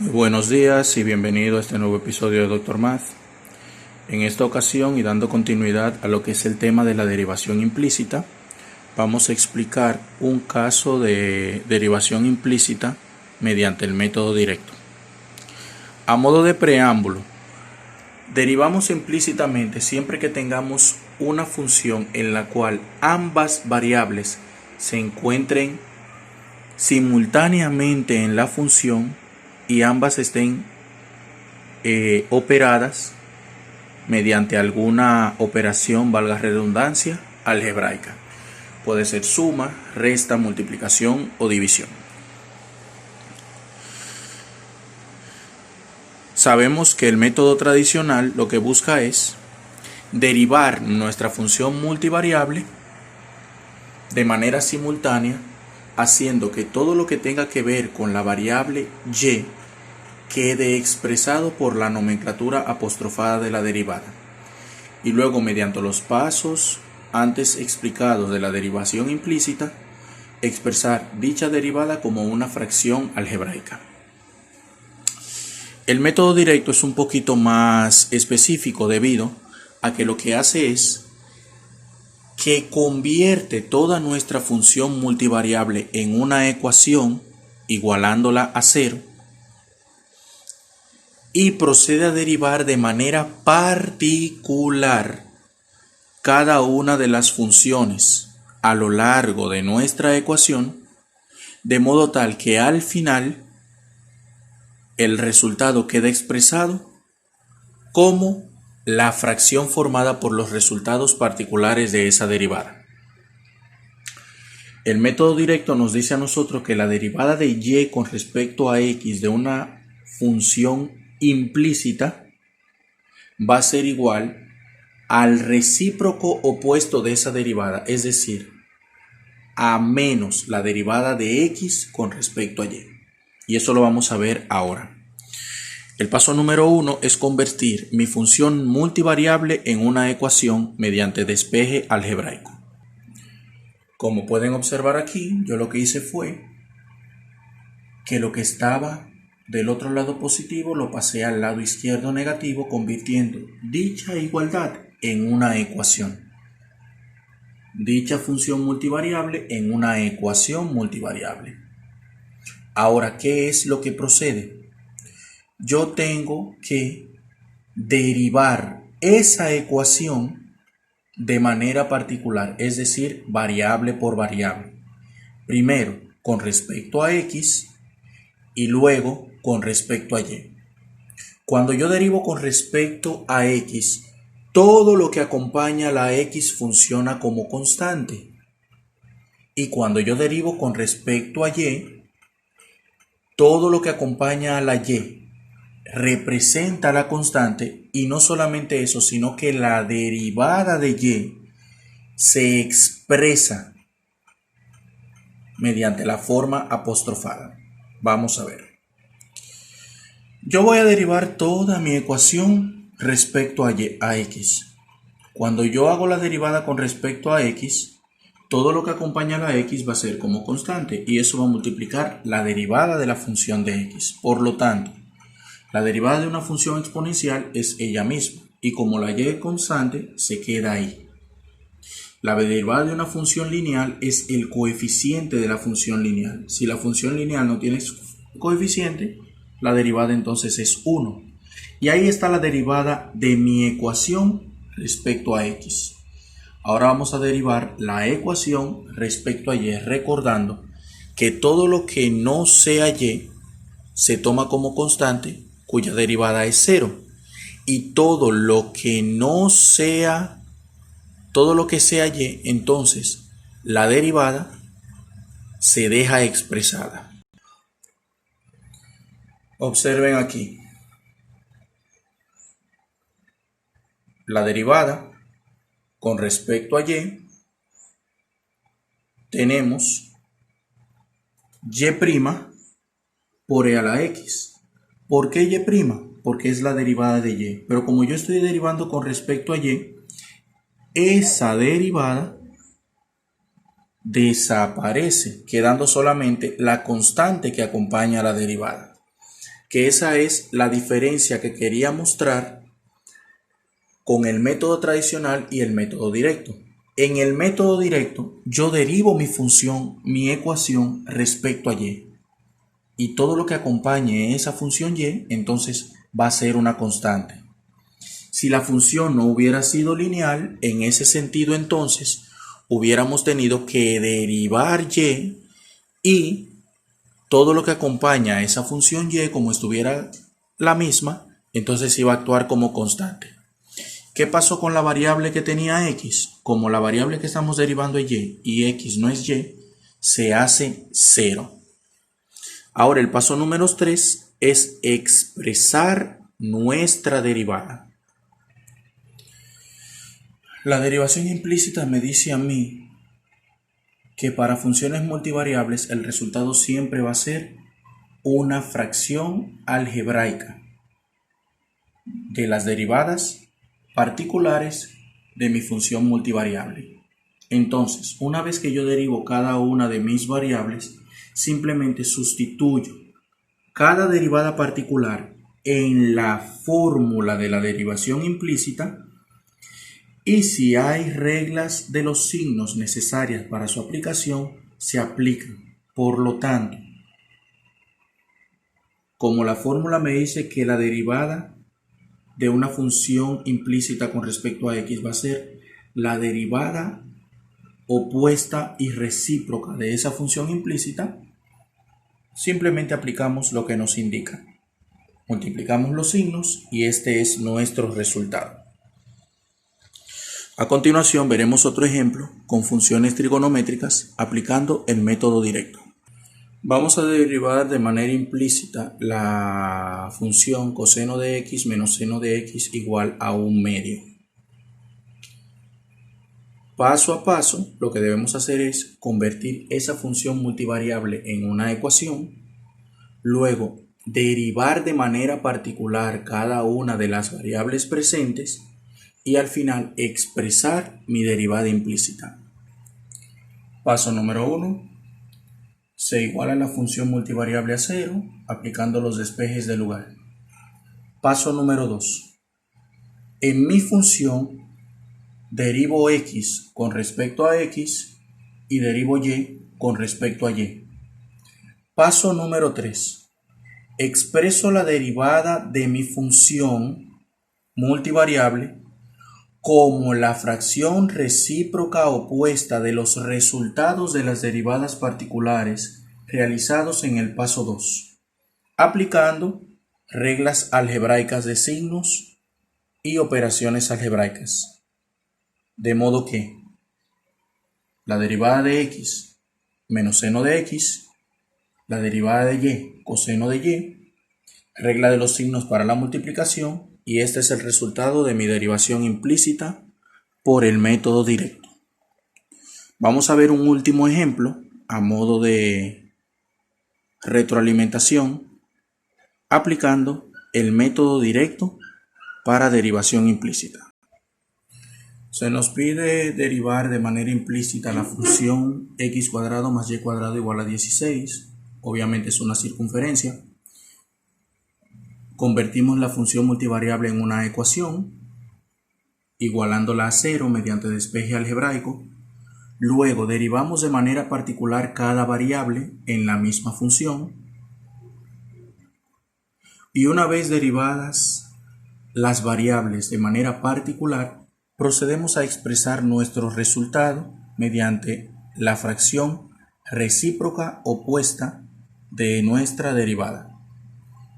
Muy buenos días y bienvenido a este nuevo episodio de Doctor Math. En esta ocasión y dando continuidad a lo que es el tema de la derivación implícita, vamos a explicar un caso de derivación implícita mediante el método directo. A modo de preámbulo, derivamos implícitamente siempre que tengamos una función en la cual ambas variables se encuentren simultáneamente en la función y ambas estén operadas mediante alguna operación, valga redundancia, algebraica. Puede ser suma, resta, multiplicación o división. Sabemos que el método tradicional lo que busca es derivar nuestra función multivariable de manera simultánea, haciendo que todo lo que tenga que ver con la variable y quede expresado por la nomenclatura apostrofada de la derivada, y luego mediante los pasos antes explicados de la derivación implícita, expresar dicha derivada como una fracción algebraica. El método directo es un poquito más específico debido a que lo que hace es que convierte toda nuestra función multivariable en una ecuación igualándola a cero y procede a derivar de manera particular cada una de las funciones a lo largo de nuestra ecuación, de modo tal que al final el resultado queda expresado como la fracción formada por los resultados particulares de esa derivada. El método directo nos dice a nosotros que la derivada de y con respecto a x de una función implícita va a ser igual al recíproco opuesto de esa derivada, es decir, a menos la derivada de x con respecto a y. Y eso lo vamos a ver ahora. El paso número 1 es convertir mi función multivariable en una ecuación mediante despeje algebraico. Como pueden observar aquí, yo lo que hice fue que lo que estaba del otro lado positivo lo pasé al lado izquierdo negativo, convirtiendo dicha igualdad en una ecuación. Dicha función multivariable en una ecuación multivariable. Ahora, ¿qué es lo que procede? Yo tengo que derivar esa ecuación de manera particular, es decir, variable por variable. Primero con respecto a x y luego con respecto a y. Cuando yo derivo con respecto a x, todo lo que acompaña a la x funciona como constante. Y cuando yo derivo con respecto a y, todo lo que acompaña a la y representa la constante, y no solamente eso, sino que la derivada de y se expresa mediante la forma apostrofada. Vamos a ver. Yo voy a derivar toda mi ecuación respecto a x. Cuando yo hago la derivada con respecto a x, todo lo que acompaña a la x va a ser como constante y eso va a multiplicar la derivada de la función de x. Por lo tanto, la derivada de una función exponencial es ella misma y como la y es constante, se queda ahí. La derivada de una función lineal es el coeficiente de la función lineal. Si la función lineal no tiene coeficiente, la derivada entonces es 1. Y ahí está la derivada de mi ecuación respecto a x. Ahora vamos a derivar la ecuación respecto a y, recordando que todo lo que no sea y se toma como constante, cuya derivada es 0. Y todo lo que sea y, entonces la derivada se deja expresada. Observen aquí. La derivada con respecto a y, tenemos y' por e a la x. ¿Por qué y'? Porque es la derivada de y. Pero como yo estoy derivando con respecto a y, esa derivada desaparece, quedando solamente la constante que acompaña a la derivada. que esa es la diferencia que quería mostrar con el método tradicional y el método directo. En el método directo, yo derivo mi función, mi ecuación respecto a y. Y todo lo que acompañe esa función y, entonces va a ser una constante. Si la función no hubiera sido lineal, en ese sentido entonces hubiéramos tenido que derivar y todo lo que acompaña a esa función y, como estuviera la misma, entonces iba a actuar como constante. ¿Qué pasó con la variable que tenía x? Como la variable que estamos derivando es y x no es y, se hace 0. Ahora el paso número 3 es expresar nuestra derivada. La derivación implícita me dice a mí que para funciones multivariables el resultado siempre va a ser una fracción algebraica de las derivadas particulares de mi función multivariable. Entonces, una vez que yo derivo cada una de mis variables, simplemente sustituyo cada derivada particular en la fórmula de la derivación implícita, y si hay reglas de los signos necesarias para su aplicación, se aplican. Por lo tanto, como la fórmula me dice que la derivada de una función implícita con respecto a x va a ser la derivada opuesta y recíproca de esa función implícita, simplemente aplicamos lo que nos indica. Multiplicamos los signos y este es nuestro resultado. A continuación veremos otro ejemplo con funciones trigonométricas aplicando el método directo. Vamos a derivar de manera implícita la función coseno de x menos seno de x igual a 1/2. Paso a paso, lo que debemos hacer es convertir esa función multivariable en una ecuación, luego derivar de manera particular cada una de las variables presentes y al final expresar mi derivada implícita. Paso número 1. Se iguala la función multivariable a 0 aplicando los despejes del lugar. Paso número 2. En mi función derivo x con respecto a x y derivo y con respecto a y. Paso número 3. Expreso la derivada de mi función multivariable como la fracción recíproca opuesta de los resultados de las derivadas particulares realizados en el paso 2, aplicando reglas algebraicas de signos y operaciones algebraicas. De modo que la derivada de x menos seno de x, la derivada de y coseno de y, regla de los signos para la multiplicación, y este es el resultado de mi derivación implícita por el método directo. Vamos a ver un último ejemplo a modo de retroalimentación aplicando el método directo para derivación implícita. Se nos pide derivar de manera implícita la función x cuadrado más y cuadrado igual a 16. Obviamente es una circunferencia. Convertimos la función multivariable en una ecuación, igualándola a 0 mediante despeje algebraico. Luego derivamos de manera particular cada variable en la misma función. Y una vez derivadas las variables de manera particular, procedemos a expresar nuestro resultado mediante la fracción recíproca opuesta de nuestra derivada,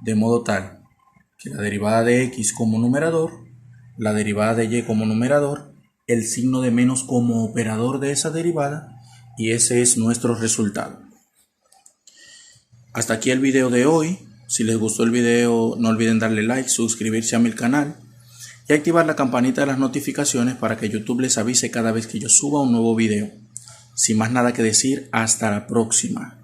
de modo tal que la derivada de x como numerador, la derivada de y como numerador, el signo de menos como operador de esa derivada, y ese es nuestro resultado. Hasta aquí el video de hoy. Si les gustó el video, no olviden darle like, suscribirse a mi canal y activar la campanita de las notificaciones para que YouTube les avise cada vez que yo suba un nuevo video. Sin más nada que decir, hasta la próxima.